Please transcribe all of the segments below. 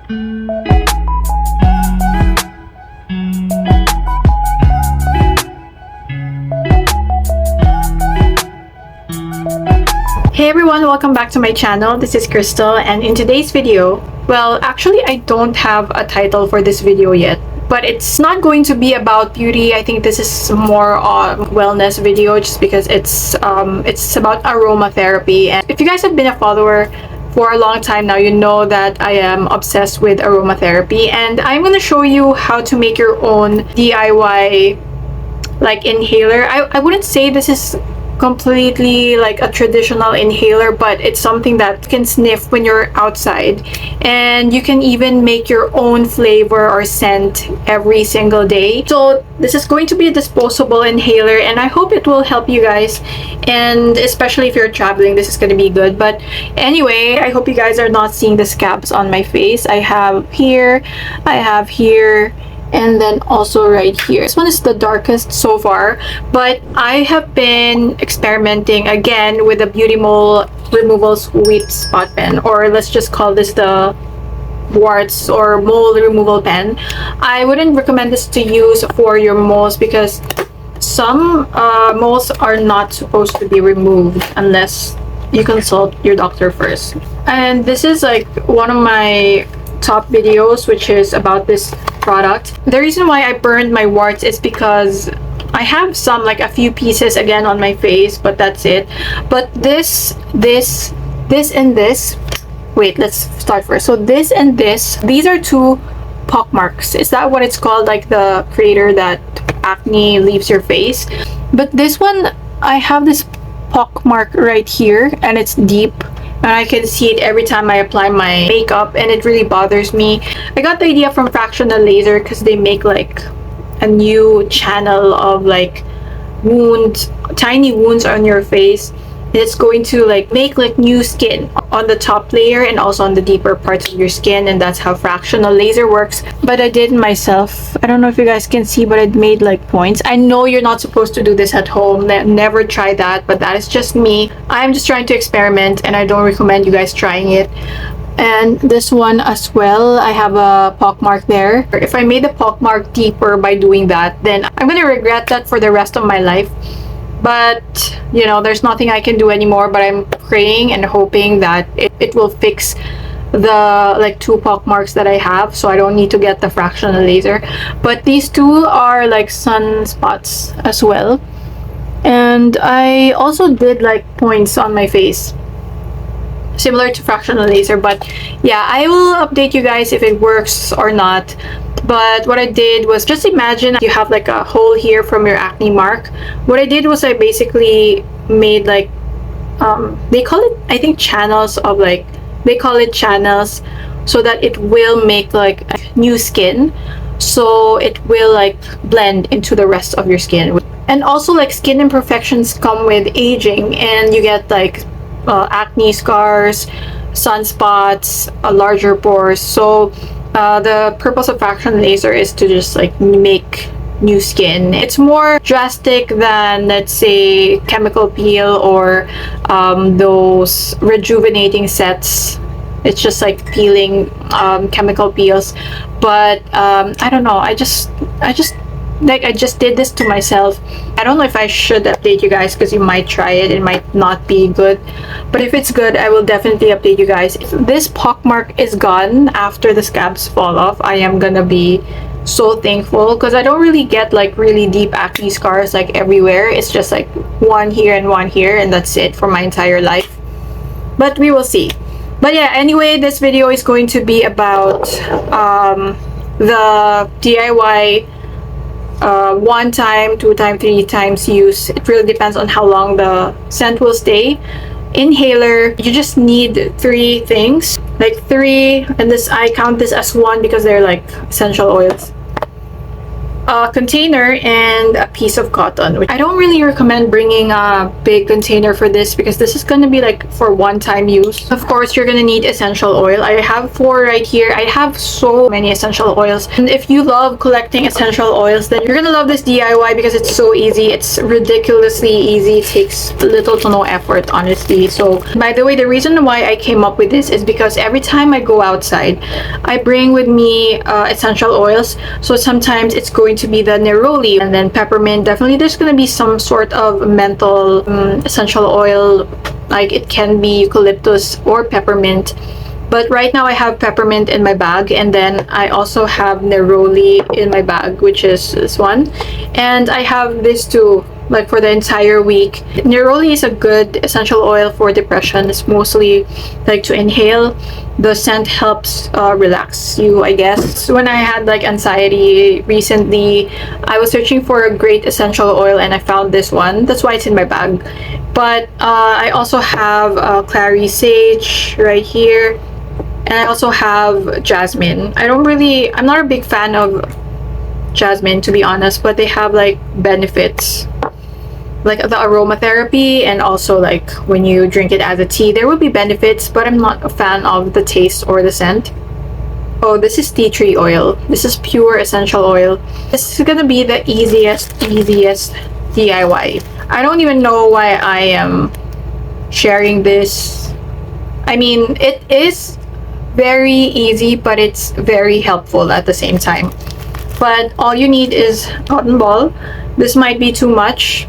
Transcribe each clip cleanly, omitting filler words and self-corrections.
Hey everyone, welcome back to my channel. This is Crystal, and in today's video, well, actually I don't have a title for this video yet, but it's not going to be about beauty. I think this is more on wellness video just because it's about aromatherapy. And if you guys have been a follower for a long time now, you know that I am obsessed with aromatherapy, and I'm going to show you how to make your own DIY like inhaler. I wouldn't say this is completely like a traditional inhaler, but it's something that can sniff when you're outside, and you can even make your own flavor or scent every single day. So this is going to be a disposable inhaler, and I hope it will help you guys, and especially if you're traveling, this is going to be good. But anyway, I hope you guys are not seeing the scabs on my face. I have here, and then also right here. This one is the darkest so far, but I have been experimenting again with the Beauty Mole Removal Sweep Spot Pen, or let's just call this the Warts or Mole Removal Pen. I wouldn't recommend this to use for your moles because some moles are not supposed to be removed unless you consult your doctor first. And this is like one of my top videos, which is about this product. The reason why I burned my warts is because I have some, like a few pieces again on my face, but that's it. But this and this, wait, let's start first. So this and this, these are two pock marks. Is that what it's called, like the crater that acne leaves your face? But this one, I have this pock mark right here, and it's deep, and I can see it every time I apply my makeup, and it really bothers me. I got the idea from Fractional Laser because they make like a new channel of like wounds, tiny wounds on your face. It's going to like make like new skin on the top layer and also on the deeper parts of your skin, and that's how Fractional Laser works. But I did myself. I don't know if you guys can see, but I made like points. I know you're not supposed to do this at home. Never try that, but that is just me. I'm just trying to experiment, and I don't recommend you guys trying it. And this one as well, I have a pock mark there. If I made the pock mark deeper by doing that, then I'm gonna regret that for the rest of my life. But you know, there's nothing I can do anymore, but I'm praying and hoping that it will fix the like two pock marks that I have, so I don't need to get the Fractional Laser. But these two are like sunspots as well, and I also did like points on my face similar to Fractional Laser. But yeah, I will update you guys if it works or not. But what I did was, just imagine you have like a hole here from your acne mark. What I did was I basically made like they call it, I think, channels of like, they call it channels, so that it will make like new skin, so it will like blend into the rest of your skin. And also, like, skin imperfections come with aging, and you get like acne scars, sunspots, larger pores. So the purpose of Fractional Laser is to just like make new skin. It's more drastic than, let's say, chemical peel or those rejuvenating sets. It's just like peeling chemical peels. But I don't know, I just did this to myself. I don't know if I should update you guys because you might try it. It might not be good, but if it's good, I will definitely update you guys. This pock mark is gone after the scabs fall off. I am gonna be so thankful because I don't really get like really deep acne scars like everywhere. It's just like one here and one here, and that's it for my entire life. But we will see. But yeah, anyway, this video is going to be about the DIY one time, two time, three times use. It really depends on how long the scent will stay. Inhaler, you just need 3 things, like 3, and this, I count this as 1 because they're like essential oils. a container and a piece of cotton. I don't really recommend bringing a big container for this because this is going to be like for one-time use. Of course, you're going to need essential oil. I have 4 right here. I have so many essential oils, and if you love collecting essential oils, then you're going to love this DIY because it's so easy. It's ridiculously easy. It takes little to no effort, honestly. So by the way, the reason why I came up with this is because every time I go outside, I bring with me essential oils. So sometimes it's going to be the neroli and then peppermint. Definitely there's going to be some sort of menthol essential oil, like it can be eucalyptus or peppermint, but right now I have peppermint in my bag, and then I also have neroli in my bag, which is this one, and I have this too, like for the entire week. Neroli is a good essential oil for depression. It's mostly like to inhale. The scent helps relax you, I guess. When I had like anxiety recently, I was searching for a great essential oil and I found this one. That's why it's in my bag. But I also have clary sage right here, and I also have jasmine. I'm not a big fan of jasmine, to be honest, but they have like benefits, like the aromatherapy, and also like when you drink it as a tea, there will be benefits, but I'm not a fan of the taste or the scent. Oh, this is tea tree oil. This is pure essential oil. This is gonna be the easiest DIY. I don't even know why I am sharing this. I mean, it is very easy, but it's very helpful at the same time. But all you need is cotton ball. This might be too much,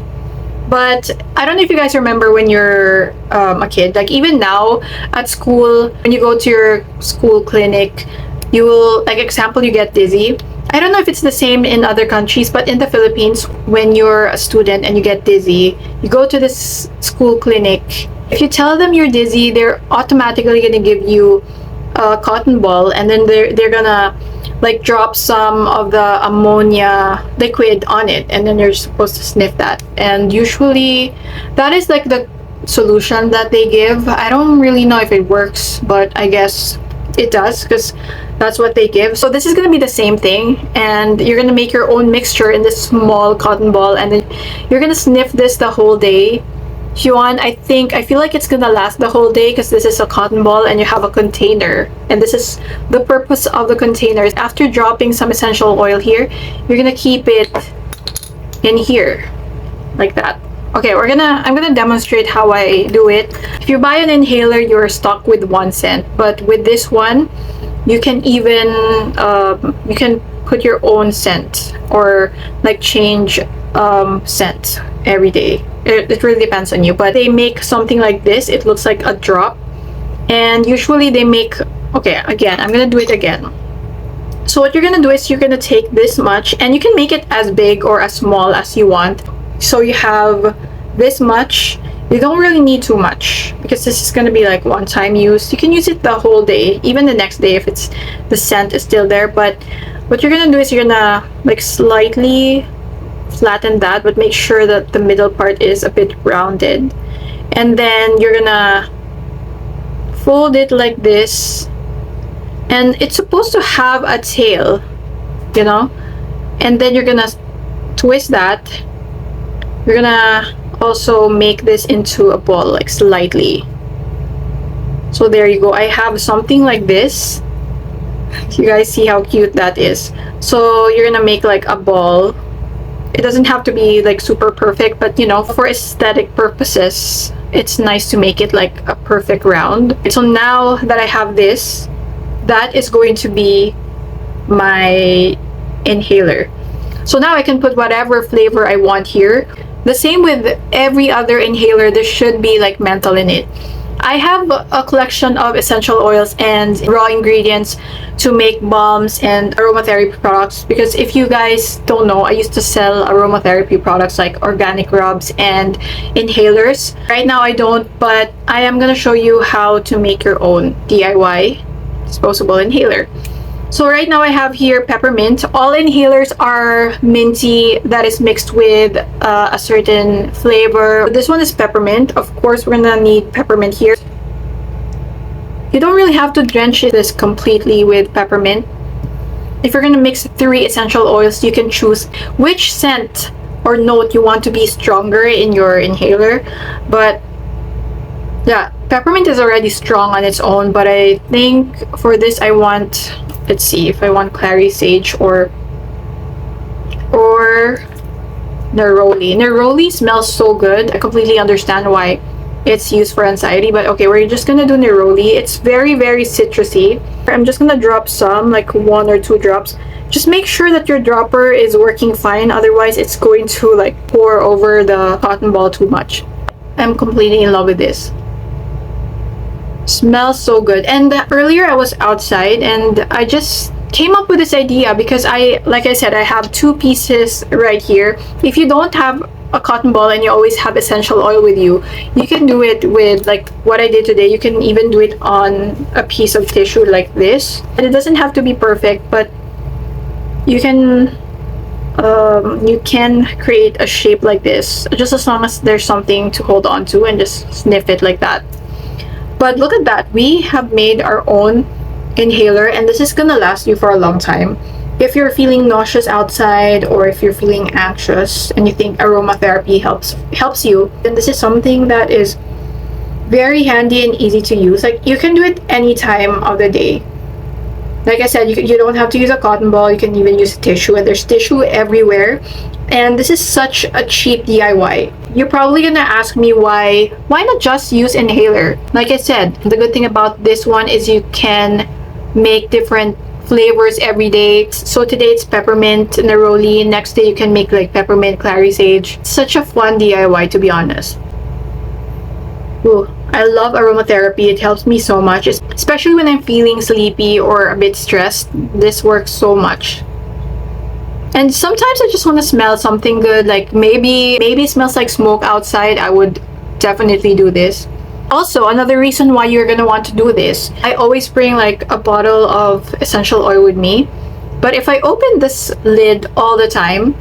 but I don't know if you guys remember when you're a kid, like even now at school, when you go to your school clinic, you will, like example, you get dizzy. I don't know if it's the same in other countries, but in the Philippines, when you're a student and you get dizzy, you go to this school clinic. If you tell them you're dizzy, they're automatically gonna give you a cotton ball, and then they're gonna like drop some of the ammonia liquid on it, and then you're supposed to sniff that. And usually that is like the solution that they give. I don't really know if it works, but I guess it does because that's what they give. So this is gonna be the same thing, and you're gonna make your own mixture in this small cotton ball, and then you're gonna sniff this the whole day. If you want, I feel like it's gonna last the whole day because this is a cotton ball and you have a container, and this is the purpose of the containers. After dropping some essential oil here, you're gonna keep it in here like that. Okay, I'm gonna demonstrate how I do it. If you buy an inhaler, you're stuck with one scent, but with this one, you can even you can put your own scent or like change scent every day. It really depends on you, but they make something like this. It looks like a drop, and usually they make, okay, again, I'm gonna do it again. So what you're gonna do is you're gonna take this much, and you can make it as big or as small as you want. So you have this much. You don't really need too much because this is gonna be like one-time use. You can use it the whole day, even the next day if the scent is still there. But what you're gonna do is you're gonna like slightly flatten that, but make sure that the middle part is a bit rounded, and then you're gonna fold it like this, and it's supposed to have a tail, you know, and then you're gonna twist that. You're gonna also make this into a ball, like slightly. So there you go. I have something like this. You guys see how cute that is? So you're gonna make like a ball. It doesn't have to be like super perfect, but you know, for aesthetic purposes, it's nice to make it like a perfect round. So now that I have this, that is going to be my inhaler. So now I can put whatever flavor I want here. The same with every other inhaler, there should be like menthol in it. I have a collection of essential oils and raw ingredients to make balms and aromatherapy products, because if you guys don't know, I used to sell aromatherapy products like organic rubs and inhalers. Right now I don't, but I am gonna show you how to make your own DIY disposable inhaler. So right now I have here peppermint. All inhalers are minty that is mixed with a certain flavor. This one is peppermint. Of course, we're gonna need peppermint here. You don't really have to drench this completely with peppermint. if you're gonna mix 3 essential oils, you can choose which scent or note you want to be stronger in your inhaler. But yeah, peppermint is already strong on its own, but I think for this I want, let's see if I want clary sage or neroli. Neroli smells so good. I completely understand why it's used for anxiety, but okay, we're just gonna do neroli. It's very, very citrusy. I'm just gonna drop some, like 1 or 2 drops. Just make sure that your dropper is working fine, otherwise it's going to like pour over the cotton ball too much. I'm completely in love with this. Smells so good. And earlier I was outside and I just came up with this idea because like I said, I have 2 pieces right here. If you don't have a cotton ball and you always have essential oil with you, you can do it with like what I did today. You can even do it on a piece of tissue like this, and it doesn't have to be perfect, but you can create a shape like this just as long as there's something to hold on to, and just sniff it like that. But look at that, we have made our own inhaler, and this is gonna last you for a long time. If you're feeling nauseous outside, or if you're feeling anxious and you think aromatherapy helps you, then this is something that is very handy and easy to use. Like, you can do it any time of the day. Like I said, you don't have to use a cotton ball. You can even use tissue, and there's tissue everywhere. And this is such a cheap DIY. You're probably gonna ask me why not just use inhaler? Like I said, the good thing about this one is you can make different flavors every day. So today it's peppermint neroli, next day you can make like peppermint clary sage. Such a fun DIY, to be honest. Ooh, I love aromatherapy. It helps me so much, especially when I'm feeling sleepy or a bit stressed. This works so much. And sometimes I just want to smell something good, like maybe it smells like smoke outside. I would definitely do this. Also, another reason why you're gonna want to do this, I always bring like a bottle of essential oil with me. But if I open this lid all the time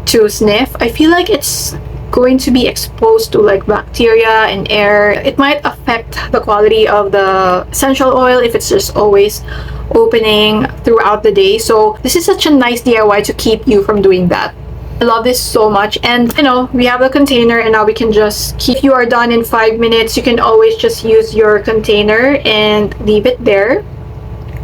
to sniff, I feel like it's going to be exposed to like bacteria and air. It might affect the quality of the essential oil if it's just always opening throughout the day. So this is such a nice DIY to keep you from doing that. I love this so much. And you know, we have a container, and now we can just keep. If you are done in 5 minutes, you can always just use your container and leave it there,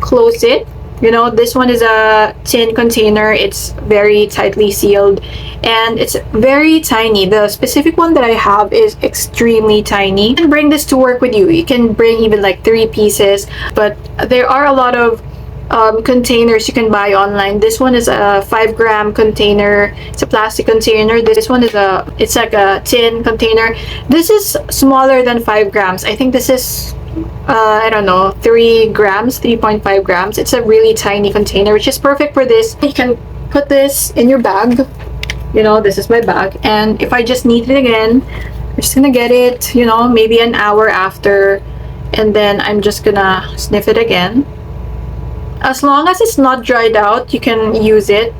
close it. You know, this one is a tin container. It's very tightly sealed and it's very tiny. The specific one that I have is extremely tiny. You can bring this to work with you. You can bring even like 3 pieces, but there are a lot of containers you can buy online. This one is a 5-gram container. It's a plastic container. This one is it's like a tin container. This is smaller than 5 grams. I think this is I don't know, 3 grams, 3.5 grams. It's a really tiny container, which is perfect for this. You can put this in your bag. You know, this is my bag, and if I just need it again, I'm just gonna get it, you know, maybe an hour after, and then I'm just gonna sniff it again. As long as it's not dried out, you can use it.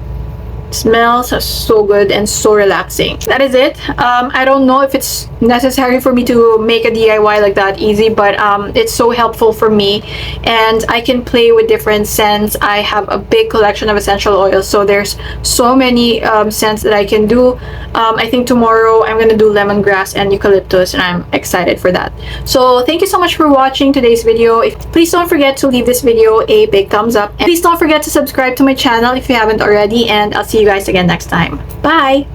Smells so good and so relaxing. That is it. I don't know if it's necessary for me to make a DIY like that easy, but it's so helpful for me, and I can play with different scents. I have a big collection of essential oils, so there's so many scents that I can do. I think tomorrow I'm gonna do lemongrass and eucalyptus, and I'm excited for that. So thank you so much for watching today's video. Please don't forget to leave this video a big thumbs up, and please don't forget to subscribe to my channel if you haven't already, and I'll see you guys again next time. Bye!